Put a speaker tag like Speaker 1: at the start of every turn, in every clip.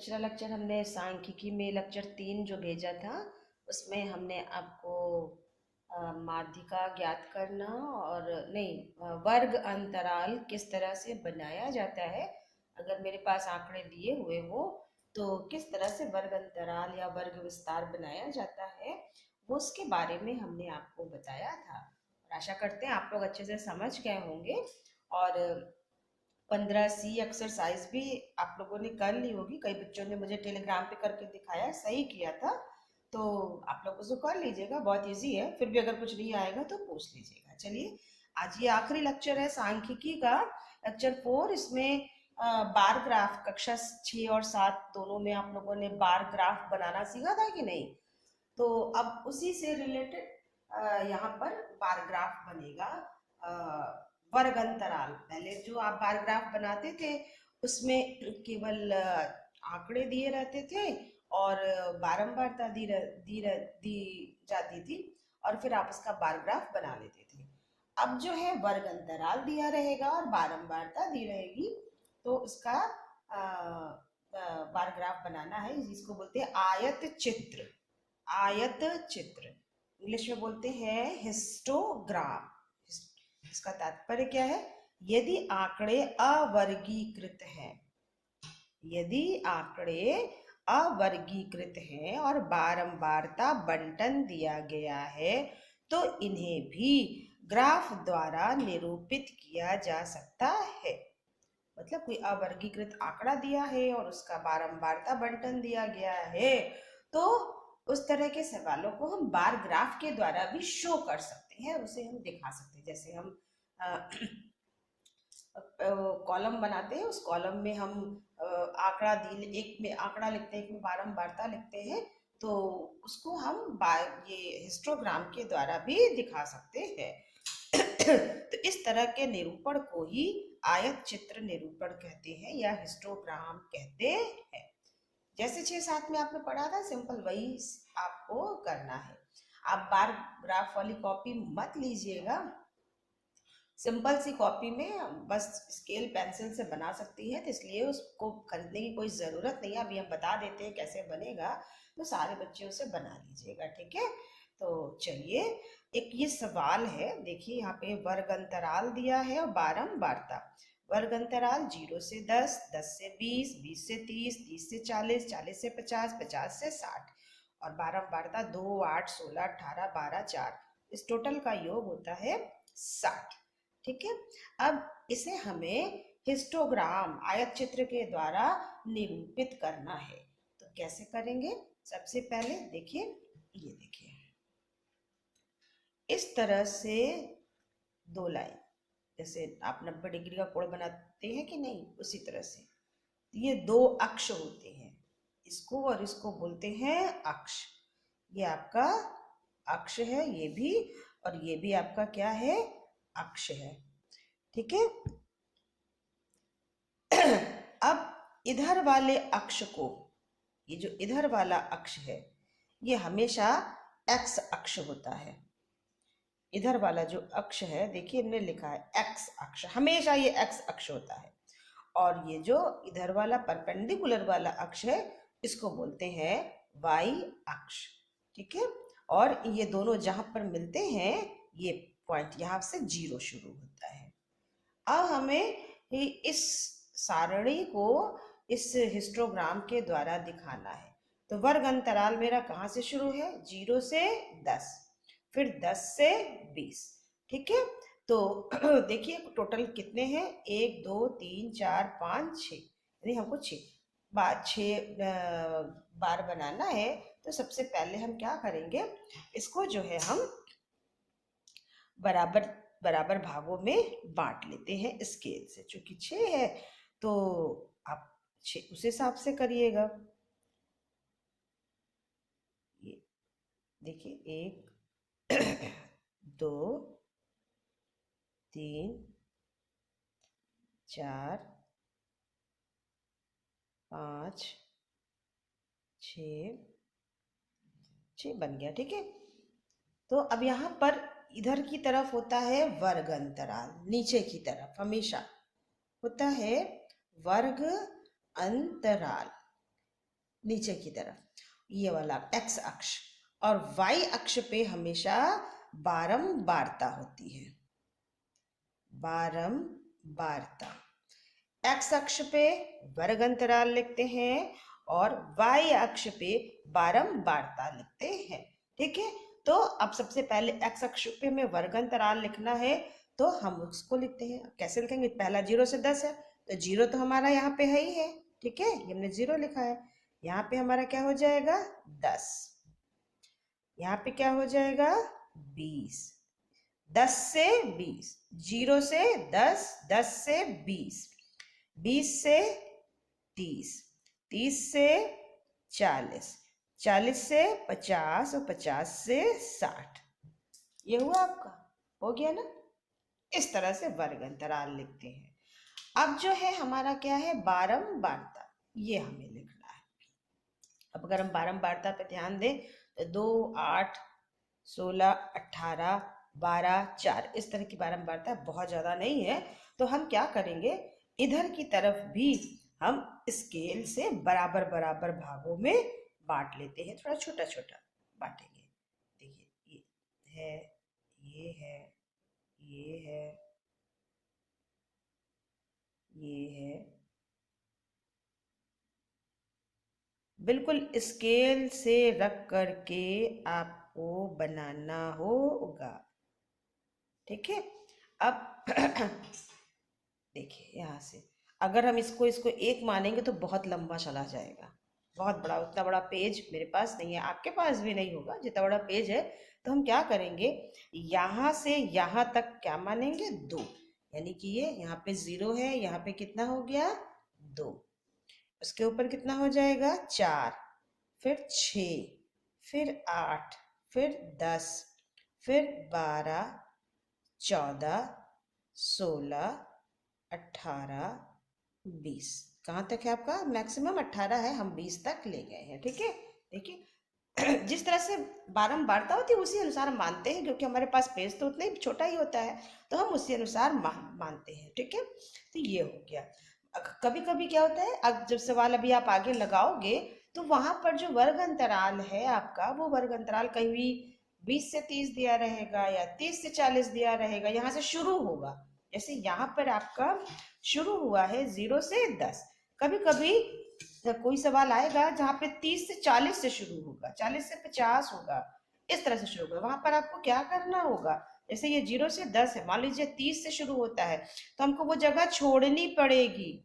Speaker 1: पिछला लेक्चर हमने सांख्यिकी में लेक्चर 3 जो भेजा था उसमें हमने आपको माध्यिका ज्ञात करना और नहीं वर्ग अंतराल किस तरह से बनाया जाता है। अगर मेरे पास आंकड़े दिए हुए हो तो किस तरह से वर्ग अंतराल या वर्ग विस्तार बनाया जाता है वो उसके बारे में हमने आपको बताया था। और आशा करते हैं आप लोग अच्छे से समझ गए होंगे। और 15C एक्सरसाइज भी आप लोगों ने कर ली होगी। कई बच्चों ने मुझे टेलीग्राम पे करके दिखाया, सही किया था। तो आप लोग उसको कर लीजिएगा, बहुत इजी है। फिर भी अगर कुछ नहीं आएगा तो पूछ लीजिएगा। चलिए, आज ये आखिरी लेक्चर है सांख्यिकी का, लेक्चर 4। इसमें बार ग्राफ कक्षा 6 और 7 दोनों में आप लोगों ने बार ग्राफ बनाना सीखा था कि नहीं? तो अब उसी से रिलेटेड यहाँ पर बार ग्राफ बनेगा। वर्ग अंतराल, पहले जो आप बार ग्राफ बनाते थे उसमें केवल आंकड़े दिए रहते थे और बारंबारता दी जाती थी और फिर आप उसका बार ग्राफ बना लेते थे। अब जो है वर्ग अंतराल दिया रहेगा और बारंबारता दी रहेगी, तो उसका बार ग्राफ बनाना है, जिसको बोलते हैं आयत चित्र। आयत चित्र इंग्लिश में बोलते हैं हिस्टोग्राम। इसका तात्पर्य क्या है? यदि आंकड़े अवर्गीकृत हैं, यदि आंकड़े अवर्गीकृत हैं और बारंबारता बंटन दिया गया है तो इन्हें भी ग्राफ द्वारा निरूपित किया जा सकता है। मतलब कोई अवर्गीकृत आंकड़ा दिया है और उसका बारंबारता बंटन दिया गया है, तो उस तरह के सवालों को हम बार ग्राफ के द्वारा भी शो कर सकते हैं, उसे हम दिखा सकते हैं। जैसे हम कॉलम बनाते हैं, उस कॉलम में हम आंकड़ा एक में आंकड़ा लिखते हैं, एक में बारंबारता लिखते हैं, तो उसको हम ये हिस्टोग्राम के द्वारा भी दिखा सकते हैं। तो इस तरह के निरूपण को ही आयत चित्र निरूपण कहते हैं या हिस्टोग्राम कहते हैं। जैसे 6-7 में आपने पढ़ा था सिंपल, वही आपको करना है। आप बार ग्राफ वाली कॉपी मत लीजिएगा, सिंपल सी कॉपी में बस स्केल पेंसिल से बना सकती है, तो इसलिए उसको खरीदने की कोई ज़रूरत नहीं है। अभी हम बता देते हैं कैसे बनेगा, तो सारे बच्चे उसे बना लीजिएगा, ठीक है? तो चलिए, एक ये सवाल है, देखिए यहाँ पे वर्ग अंतराल दिया है और बारंबारता। वर्ग अंतराल 0 से 10, 10 से 20, 20 से 30, 30 से 40, 40 से 50, 50 से 60 और बारंबारता 2, 8, 16, 18, 12, 4, इस टोटल का योग होता है 60। ठीक है, अब इसे हमें हिस्टोग्राम आयत चित्र के द्वारा निरूपित करना है। तो कैसे करेंगे? सबसे पहले देखिए, ये देखिए इस तरह से दो लाइन, जैसे आप 90 डिग्री का कोण बनाते हैं कि नहीं, उसी तरह से ये दो अक्ष होते हैं, इसको और इसको बोलते हैं अक्ष। ये आपका अक्ष है, ये भी, और ये भी आपका क्या है? अक्ष है, ठीक है। अब इधर वाले अक्ष को, ये जो इधर वाला अक्ष है ये हमेशा एक्स अक्ष होता है। इधर वाला जो अक्ष है, देखिए इन्होंने लिखा है एक्स अक्ष, हमेशा ये एक्स अक्ष होता है। और ये जो इधर वाला परपेंडिकुलर वाला अक्ष है इसको बोलते हैं वाई अक्ष, ठीक है। और ये दोनों जहां पर मिलते हैं, ये पॉइंट यहां से 0 शुरू होता है। अब हमें इस सारणी को इस हिस्टोग्राम के द्वारा दिखाना है। तो वर्ग अंतराल मेरा कहाँ से शुरू है? 0 से 10, फिर 10 से 20, ठीक है। तो देखिए टोटल कितने हैं? 1 2 3 4 5 6, यानी हमको 6 बार बनाना है। तो सबसे पहले हम क्या करेंगे, इसको जो है हम बराबर बराबर भागों में बांट लेते हैं स्केल से। चूंकि 6 है तो आप 6 उस हिसाब से करिएगा। ये देखिए 1 2 3 4 5 6 बन गया, ठीक है। तो अब यहाँ पर इधर की तरफ होता है वर्ग अंतराल, नीचे की तरफ हमेशा होता है वर्ग अंतराल, नीचे की तरफ, ये वाला एक्स अक्ष। और वाई अक्ष पे हमेशा बारंबारता होती है, बारंबारता। एक्स अक्ष पे वर्ग अंतराल लिखते हैं और वाई अक्ष पे बारंबारता लिखते हैं। ठीक है, तो अब सबसे पहले एक्स अक्ष पे हमें वर्ग अंतराल लिखना है, तो हम उसको लिखते हैं। कैसे लिखेंगे? पहला 0 से 10 है, तो 0 तो हमारा यहाँ पे है ही है। ठीक है, ये हमने 0 लिखा है। यहाँ पे हमारा क्या हो जाएगा? 10। यहाँ पे क्या हो जाएगा? 20। 10 से 20, 0 से 10, 10 से 20, 20 से 30, 30 से 40, 40 से 50 और 50 से 60। ये हुआ आपका, हो गया ना? इस तरह से वर्ग अंतराल लिखते हैं। अब जो है हमारा क्या है? बारंबारता, ये हमें लिखना है। अब अगर हम बारंबारता पे ध्यान दें तो 2, 8, 16, 18, 12, 4 इस तरह की बारंबारता बहुत ज़्यादा नहीं है। तो हम क्या करेंगे, इधर की तरफ भी हम स्केल से बराबर बराबर भागों में बांट लेते हैं, थोड़ा छोटा छोटा बांटेंगे। देखिए, ये है, ये है, ये है, ये है। बिल्कुल स्केल से रख करके आपको बनाना होगा। ठीक है, अब देखिए यहाँ से अगर हम इसको इसको एक मानेंगे तो बहुत लंबा चला जाएगा, बहुत बड़ा। उतना बड़ा पेज मेरे पास नहीं है, आपके पास भी नहीं होगा जितना बड़ा पेज है। तो हम क्या करेंगे, यहाँ से यहाँ तक क्या मानेंगे? 2। यानी कि ये यहाँ पे 0 है, यहाँ पे कितना हो गया? 2। उसके ऊपर कितना हो जाएगा? 4, फिर 6, फिर 8, फिर 10, फिर 12, 14, 16, 18, 20। कहाँ तक है आपका? मैक्सिमम 18 है, हम 20 तक ले गए हैं। ठीक है, देखिए जिस तरह से बारंबारता होती है उसी अनुसार हम मानते हैं, क्योंकि हमारे पास पेज तो उतना ही छोटा ही होता है, तो हम उसी अनुसार मानते हैं। ठीक है, तो ये हो गया। कभी कभी क्या होता है, अब जब सवाल अभी आप आगे लगाओगे तो वहां पर जो वर्ग अंतराल है आपका, वो वर्ग अंतराल कहीं भी 20 से 30 दिया रहेगा या 30 से 40 दिया रहेगा, यहाँ से शुरू होगा। जैसे यहाँ पर आपका शुरू हुआ है 0 से 10। कभी कभी कोई सवाल आएगा जहाँ पे 30 से 40 से शुरू होगा, 40 से 50 होगा, इस तरह से शुरू होगा। वहां पर आपको क्या करना होगा, जैसे ये 0 से 10 है, मान लीजिए 30 से शुरू होता है, तो हमको वो जगह छोड़नी पड़ेगी।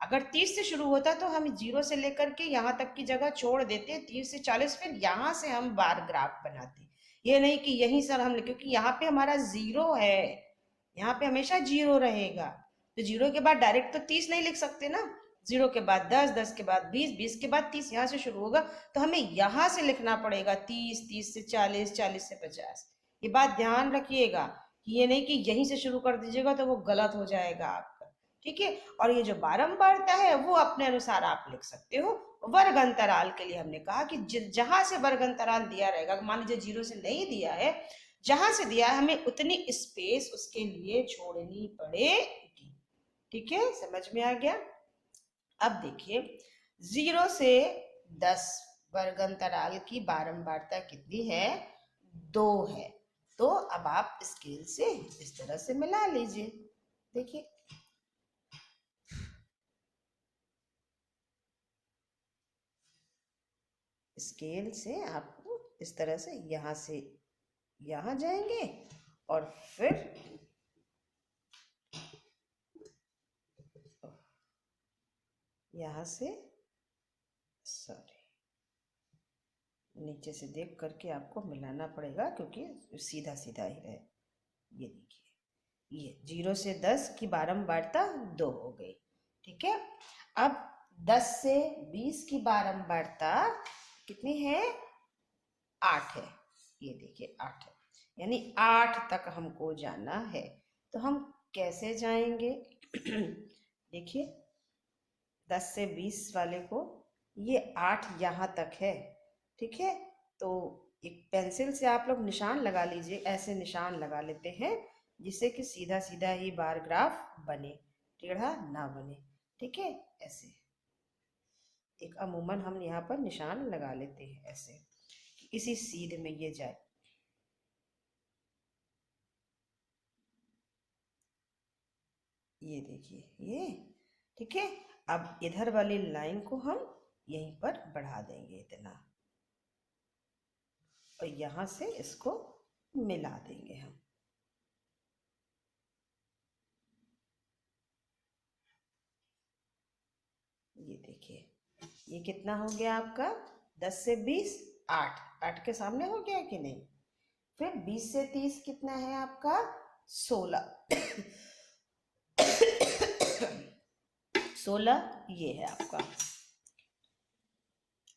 Speaker 1: अगर 30 से शुरू होता तो हम 0 से लेकर के यहाँ तक की जगह छोड़ देते, 30 से 40, फिर यहाँ से हम बार ग्राफ बनाते। ये नहीं कि यहीं से हम, क्योंकि यहाँ पे हमारा 0 है, यहाँ पे हमेशा 0 रहेगा, तो 0 के बाद डायरेक्ट तो 30 नहीं लिख सकते ना। 0 के बाद 10, 10 के बाद 20, 20 के बाद 30, यहाँ से शुरू होगा, तो हमें यहाँ से लिखना पड़ेगा 30, 30 से 40, 40 से 50। ये बात ध्यान रखिएगा कि ये नहीं कि यहीं से शुरू कर दीजिएगा तो वो गलत हो जाएगा आपका। ठीक है, और ये जो बारंबारता है वो अपने अनुसार आप लिख सकते हो। वर्ग अंतराल के लिए हमने कहा कि जहां से वर्ग अंतराल दिया रहेगा, मान लीजिए 0 से नहीं दिया है, जहां से दिया है हमें उतनी स्पेस उसके लिए छोड़नी पड़ेगी। ठीक है, समझ में आ गया? अब देखिए 0 से 10 वर्ग अंतराल की बारंबारता कितनी है? 2 है। तो अब आप स्केल से इस तरह से मिला लीजिए। देखिए स्केल से आपको इस तरह से यहाँ से यहाँ जाएंगे और फिर यहाँ से, सॉरी, नीचे से देख करके आपको मिलाना पड़ेगा क्योंकि सीधा सीधा ही है। ये देखिए, ये 0 से 10 की बारंबारता 2 हो गई। ठीक है, अब 10 से 20 की बारंबारता कितनी है? 8 है। ये देखिए 8 है, यानी 8 तक हमको जाना है। तो हम कैसे जाएंगे? देखिए 10 से 20 वाले को, ये 8 यहाँ तक है। ठीक है, तो एक पेंसिल से आप लोग निशान लगा लीजिए, ऐसे निशान लगा लेते हैं जिससे कि सीधा सीधा ही बार ग्राफ बने, टेढ़ा ना बने। ठीक है, ऐसे एक अमूमन हम यहाँ पर निशान लगा लेते हैं ऐसे कि इसी सीध में ये जाए। ये देखिए ये, ठीक है। अब इधर वाली लाइन को हम यहीं पर बढ़ा देंगे इतना, और यहाँ से इसको मिला देंगे हम। ये देखिए, ये कितना हो गया आपका, 10 से 20 8, 8 के सामने हो गया कि नहीं। फिर 20 से 30 कितना है आपका, 16 16 ये है आपका।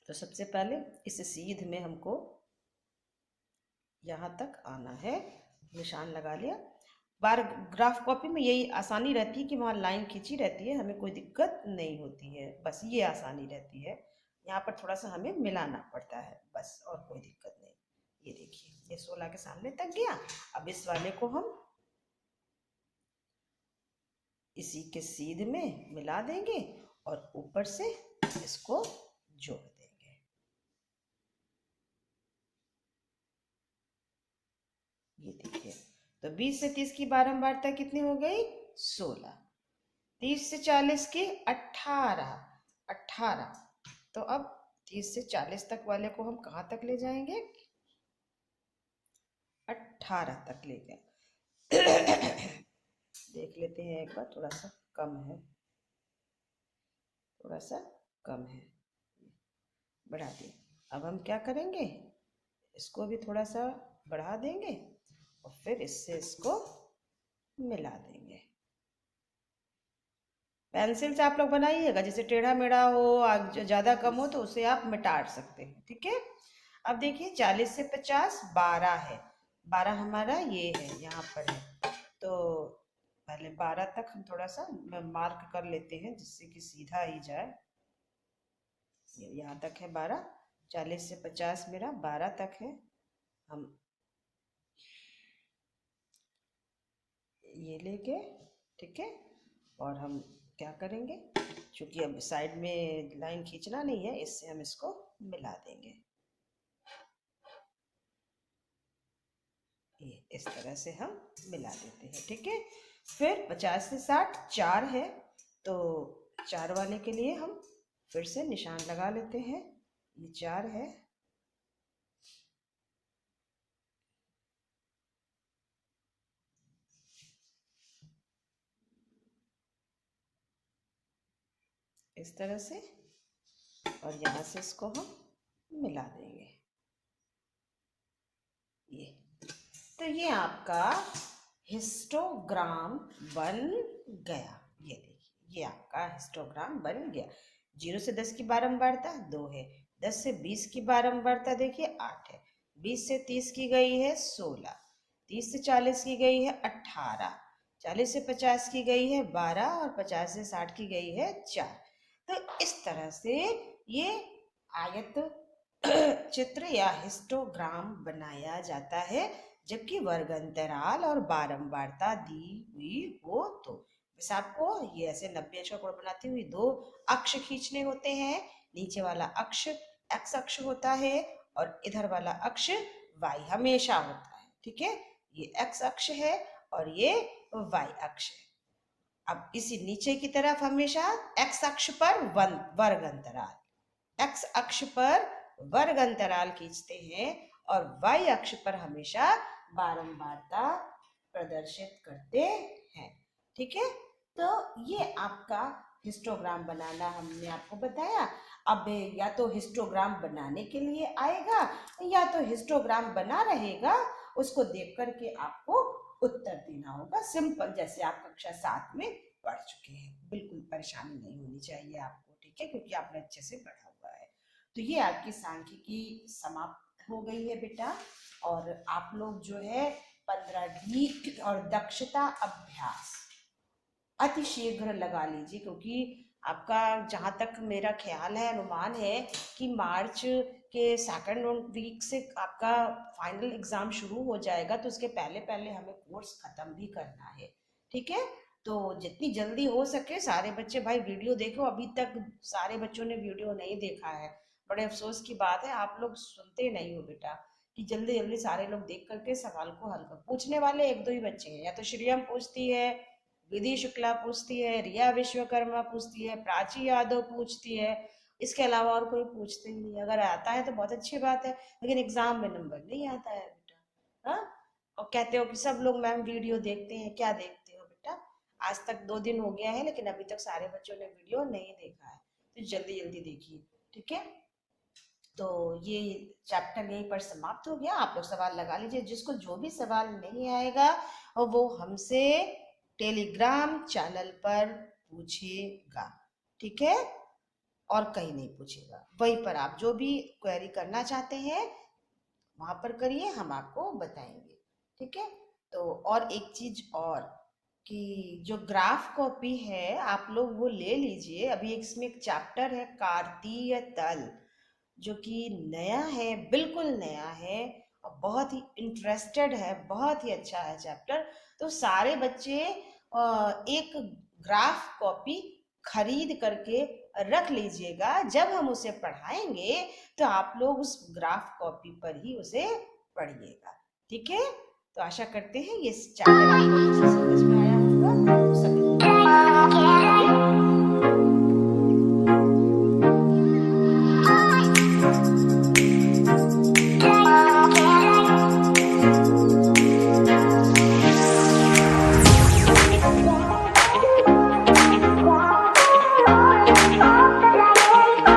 Speaker 1: तो सबसे पहले इस सीध में हमको यहाँ तक आना है, निशान लगा लिया। बार ग्राफ कॉपी में यही आसानी रहती है कि वहाँ लाइन खींची रहती है, हमें कोई दिक्कत नहीं होती है, बस ये आसानी रहती है। यहाँ पर थोड़ा सा हमें मिलाना पड़ता है बस, और कोई दिक्कत नहीं। ये देखिए, ये 16 के सामने तक गया। अब इस वाले को हम इसी के सीध में मिला देंगे और ऊपर से इसको जोड़ देंगे। ये देखिए, तो 20 से 30 की बारंबारता कितनी हो गई, 16। 30 से 40 की 18, 18। तो अब 30 से 40 तक वाले को हम कहाँ तक ले जाएंगे, 18 तक ले गए। देख लेते हैं एक बार, थोड़ा सा कम है, थोड़ा सा कम है, बढ़ा दिए। अब हम क्या करेंगे, इसको भी थोड़ा सा बढ़ा देंगे और फिर इससे इसको मिला देंगे। पेंसिल से आप लोग बनाइएगा, जैसे टेढ़ा मेढ़ा हो, ज़्यादा कम हो तो उसे आप मिटा सकते हैं, ठीक है। अब देखिए 40 से 50 12 है, 12 हमारा ये है, यहाँ पर है। तो पहले 12 तक हम थोड़ा सा मार्क कर लेते हैं जिससे कि सीधा ही जाए। यहाँ तक है 12, 40 से 50 मेरा 12 तक है। हम ये लेके, ठीक है, और हम क्या करेंगे, क्योंकि अब साइड में लाइन खींचना नहीं है, इससे हम इसको मिला देंगे। ये इस तरह से हम मिला देते हैं, ठीक है। फिर 50 से 60 4 है, तो 4 वाले के लिए हम फिर से निशान लगा लेते हैं। ये 4 है, इस तरह से, और यहाँ से इसको हम मिला देंगे। ये तो ये आपका हिस्टोग्राम बन गया। ये देखिए, ये आपका हिस्टोग्राम बन गया। 0 से 10 की बारंबारता 2 है, 10 से 20 की बारंबारता देखिए 8 है, 20 से 30 की गई है 16, 30 से 40 की गई है 18, 40 से 50 की गई है 12 और 50 से 60 की गई है 4। तो इस तरह से ये आयत चित्र या हिस्टोग्राम बनाया जाता है, जबकि वर्ग अंतराल और बारंबारता दी हुई हो तो। बस आपको ये ऐसे 90 अंश का कोण बनाते हुए 2 अक्ष खींचने होते हैं। नीचे वाला अक्ष एक्स अक्ष होता है और इधर वाला अक्ष वाई हमेशा होता है, ठीक है। ये एक्स अक्ष है और ये वाई अक्ष है। अब इसी नीचे की तरफ हमेशा एक्स अक्ष पर वर्ग अंतराल, एक्स अक्ष पर वर्ग अंतराल खींचते हैं और वाई अक्ष पर हमेशा बारंबारता प्रदर्शित करते हैं, ठीक है। तो ये आपका हिस्टोग्राम बनाना हमने आपको बताया। अब या तो हिस्टोग्राम बनाने के लिए आएगा या तो हिस्टोग्राम बना रहेगा, उसको देख करके आपको उत्तर देना होगा। सिंपल, जैसे आप कक्षा 7 में पढ़ चुके हैं, बिल्कुल परेशानी नहीं होनी चाहिए आपको, ठीक है, क्योंकि आपने अच्छे से पढ़ा हुआ है। तो ये आपकी सांख्यिकी समाप्त हो गई है बेटा, और आप लोग जो है 15D और दक्षता अभ्यास अतिशीघ्र लगा लीजिए, क्योंकि आपका जहाँ तक मेरा ख्याल है, अनुमान है कि मार्च के सेकंड वीक से आपका फाइनल एग्जाम शुरू हो जाएगा, तो उसके पहले पहले हमें कोर्स खत्म भी करना है, ठीक है। तो जितनी जल्दी हो सके सारे बच्चे भाई वीडियो देखो। अभी तक सारे बच्चों ने वीडियो नहीं देखा है, बड़े अफसोस की बात है, आप लोग सुनते नहीं हो बेटा कि जल्दी जल्दी सारे लोग देख करके सवाल को हल कर। पूछने वाले एक दो ही बच्चे हैं, या तो श्रियम पूछती है, विधि शुक्ला पूछती है, रिया विश्वकर्मा पूछती है, प्राची यादव पूछती है, इसके अलावा और कोई पूछते ही नहीं। अगर आता है तो बहुत अच्छी बात है, लेकिन एग्जाम में नंबर नहीं आता है बेटा। हाँ, और कहते हो कि सब लोग मैम वीडियो देखते हैं, क्या देखते हो बेटा? आज तक 2 दिन हो गया है लेकिन अभी तक सारे बच्चों ने वीडियो नहीं देखा है, तो जल्दी जल्दी देखिए, ठीक है? तो ये चैप्टर यहीं पर समाप्त हो गया। आप लोग सवाल लगा लीजिए, जिसको जो भी सवाल नहीं आएगा और वो हमसे टेलीग्राम चैनल पर पूछेगा, ठीक है? और कहीं नहीं पूछेगा, वहीं पर आप जो भी क्वेरी करना चाहते हैं वहां पर करिए, हम आपको बताएंगे, ठीक है? तो और एक चीज और, कि जो ग्राफ कॉपी है आप लोग वो ले लीजिए। अभी इसमें एक चैप्टर है कार्तीय तल, जो कि नया है, बिल्कुल नया है और बहुत ही इंटरेस्टेड है, बहुत ही अच्छा है चैप्टर। तो सारे बच्चे एक ग्राफ कॉपी खरीद करके रख लीजिएगा। जब हम उसे पढ़ाएंगे तो आप लोग उस ग्राफ कॉपी पर ही उसे पढ़िएगा, ठीक है? तो आशा करते हैं ये चैप्टर आपको अच्छे से समझ में आया होगा।